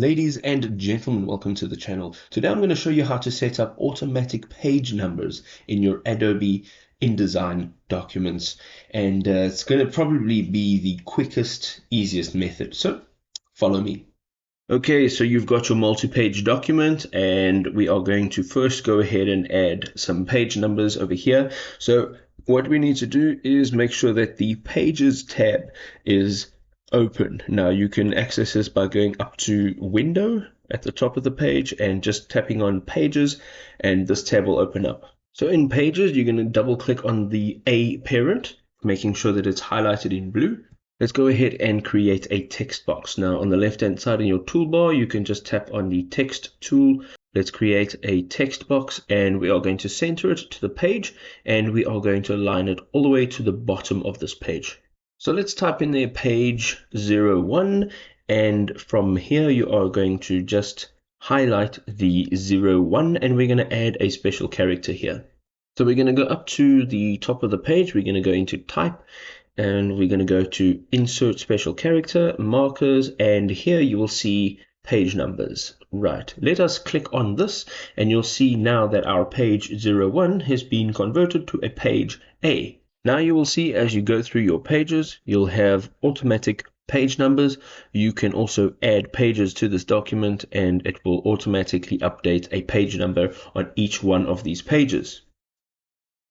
Ladies and gentlemen, welcome to the channel. Today I'm going to show you how to set up automatic page numbers in your Adobe InDesign documents. And it's going to probably be the quickest, easiest method. So follow me. Okay, so you've got your multi-page document, and we are going to first go ahead and add some page numbers over here. So what we need to do is make sure that the Pages tab is open. Now you can access this by going up to Window at the top of the page and just tapping on Pages, and this tab will open up. So in Pages, you're going to double click on the A parent, making sure that it's highlighted in blue. Let's go ahead and create a text box. Now on the left hand side in your toolbar, you can just tap on the text tool. Let's create a text box, and we are going to center it to the page, and we are going to align it all the way to the bottom of this page. So let's type in there page 01, and from here you are going to just highlight the 01, and we're going to add a special character here. So we're going to go up to the top of the page, we're going to go into type, and we're going to go to insert special character, markers, and here you will see page numbers. Right, let us click on this, and you'll see now that our page 01 has been converted to a page A. Now you will see as you go through your pages, you'll have automatic page numbers. You can also add pages to this document, and it will automatically update a page number on each one of these pages.